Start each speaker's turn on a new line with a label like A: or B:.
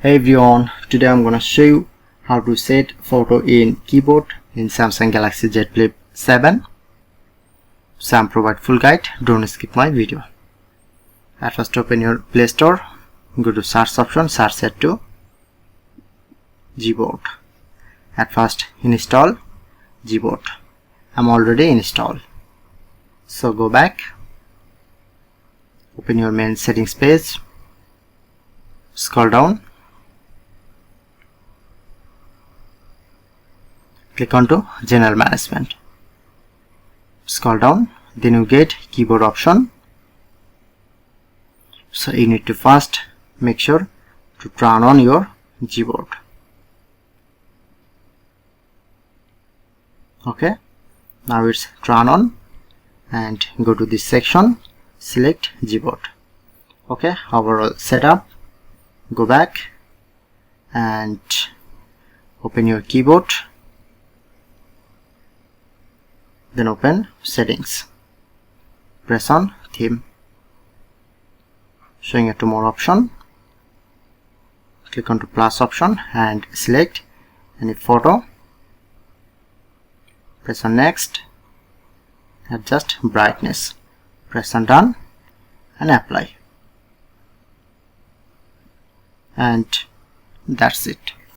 A: Hey everyone, today I'm gonna show you how to set photo in keyboard in Samsung Galaxy Z Flip 7. So I'm provide full guide, don't skip my video. At first open your Play Store, go to search option, search set to Gboard. At first install Gboard. I'm already installed. So go back, open your main settings page, scroll down, click on to General Management. Scroll down, then you get keyboard option. So you need to first make sure to turn on your Gboard. Okay, now it's turn on and go to this section, select Gboard. Okay, overall setup, go back and open your keyboard. Then open settings, press on theme, showing you two more option. Click on to plus option and select any photo, press on next, adjust brightness, press on done and apply, and that's it.